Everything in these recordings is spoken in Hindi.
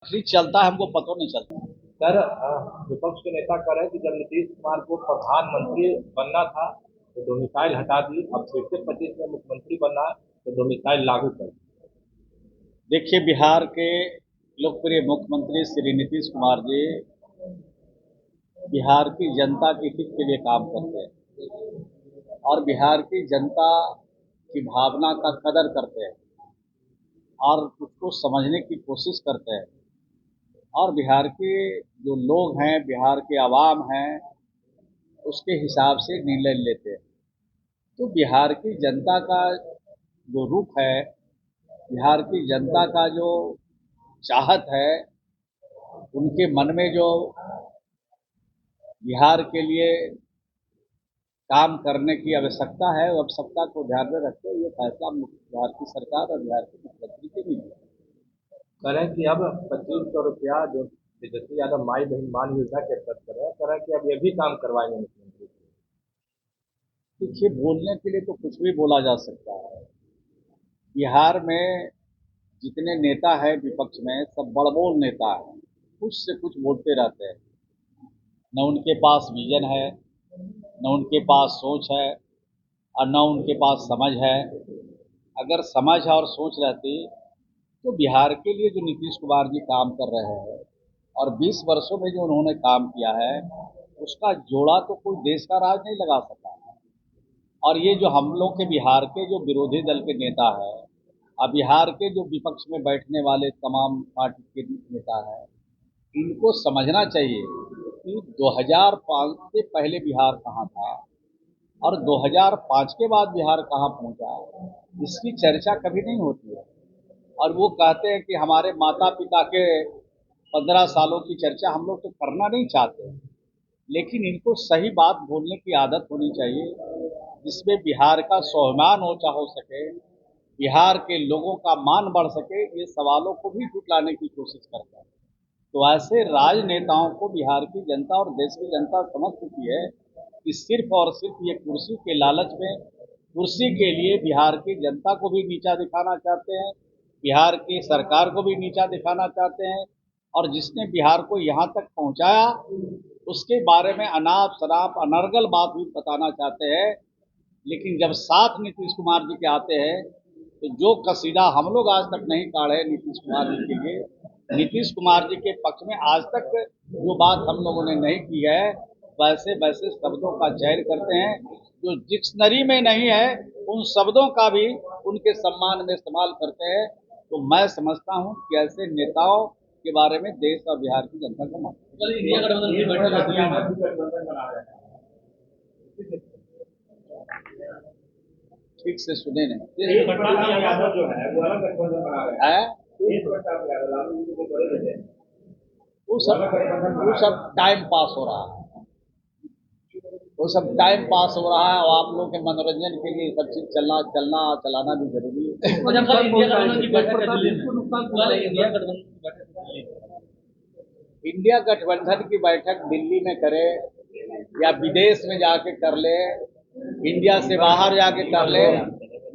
चलता है हमको पता नहीं चलता। सर, विपक्ष के नेता कह रहे हैं कि जब नीतीश कुमार को प्रधानमंत्री बनना था तो डोमिसाइल हटा दी, अब फिर से 25 में मुख्यमंत्री बनना है तो डोमिसाइल लागू कर। देखिए, बिहार के लोकप्रिय मुख्यमंत्री श्री नीतीश कुमार जी बिहार की जनता के हित के लिए काम करते हैं और बिहार की जनता की भावना का कदर करते हैं और उसको समझने की कोशिश करते हैं और बिहार के जो लोग हैं, बिहार के आवाम हैं, उसके हिसाब से निर्णय लेते हैं। तो बिहार की जनता का जो रुख है, बिहार की जनता का जो चाहत है, उनके मन में जो बिहार के लिए काम करने की आवश्यकता है, वो आवश्यकता को ध्यान में रखते हुए ये फैसला बिहार की सरकार और बिहार के मुख्यमंत्री के भी लिया। कह रहे हैं कि अब 2500 रुपया जो तेजस्वी यादव माई बहन मान योजना के तहत कर रहे हैं कि अब ये भी काम करवाएंगे मुख्यमंत्री। देखिए, बोलने के लिए तो कुछ भी बोला जा सकता है। बिहार में जितने नेता हैं विपक्ष में, सब बड़बोल नेता हैं, कुछ से कुछ बोलते रहते हैं। न उनके पास विजन है, न उनके पास सोच है और न उनके पास समझ है। अगर समझ और सोच रहती तो बिहार के लिए जो नीतीश कुमार जी काम कर रहे हैं और 20 वर्षों में जो उन्होंने काम किया है, उसका जोड़ा तो कोई देश का राज नहीं लगा सका। और ये जो हम लोग के बिहार के जो विरोधी दल के नेता है और बिहार के जो विपक्ष में बैठने वाले तमाम पार्टी के नेता है, इनको समझना चाहिए कि 2005 से पहले बिहार कहाँ था और 2005 के बाद बिहार कहाँ पहुंचा, इसकी चर्चा कभी नहीं होती है। और वो कहते हैं कि हमारे माता पिता के 15 सालों की चर्चा हम लोग तो करना नहीं चाहते, लेकिन इनको सही बात बोलने की आदत होनी चाहिए, जिसमें बिहार का स्वाभिमान ऊंचा हो सके, बिहार के लोगों का मान बढ़ सके। ये सवालों को भी जुटाने की कोशिश करता है। तो ऐसे राजनेताओं को बिहार की जनता और देश की जनता समझ चुकी है कि सिर्फ और सिर्फ ये कुर्सी के लालच में, कुर्सी के लिए बिहार की जनता को भी नीचा दिखाना चाहते हैं, बिहार की सरकार को भी नीचा दिखाना चाहते हैं और जिसने बिहार को यहाँ तक पहुँचाया उसके बारे में अनाप शनाप अनर्गल बात भी बताना चाहते हैं। लेकिन जब साथ नीतीश कुमार जी के आते हैं तो जो कसीदा हम लोग आज तक नहीं काढ़े नीतीश कुमार जी के लिए, नीतीश कुमार जी के पक्ष में आज तक जो बात हम लोगों ने नहीं की है, वैसे वैसे शब्दों का चयन करते हैं जो डिक्शनरी में नहीं है, उन शब्दों का भी उनके सम्मान में इस्तेमाल करते हैं। तो मैं समझता हूं कि ऐसे नेताओं के बारे में देश और बिहार की जनता को मालूम। इंडिया गठबंधन की बैठक बना रहे हैं। ठीक से सुने नहीं यादव जो है वो अलग गठबंधन बना रहे हैं। वो सब टाइम पास हो रहा है, वो सब टाइम पास हो रहा है और आप लोगों के मनोरंजन के लिए सब चीज चलाना भी जरूरी है। इंडिया गठबंधन की बैठक दिल्ली में करे या विदेश में जाके कर ले, इंडिया से बाहर जाके कर ले,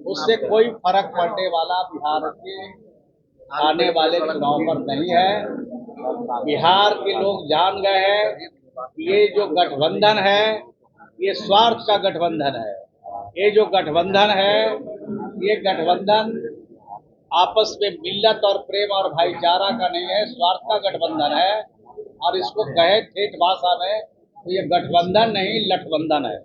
उससे कोई फर्क पड़ने वाला बिहार के आने वाले चुनाव पर नहीं है। बिहार के लोग जान गए हैं कि ये जो गठबंधन है ये स्वार्थ का गठबंधन है। ये जो गठबंधन है, ये गठबंधन आपस में मिल्लत और प्रेम और भाईचारा का नहीं है, स्वार्थ का गठबंधन है। और इसको कहे ठेठ भाषा में तो ये गठबंधन नहीं, लठबंधन है।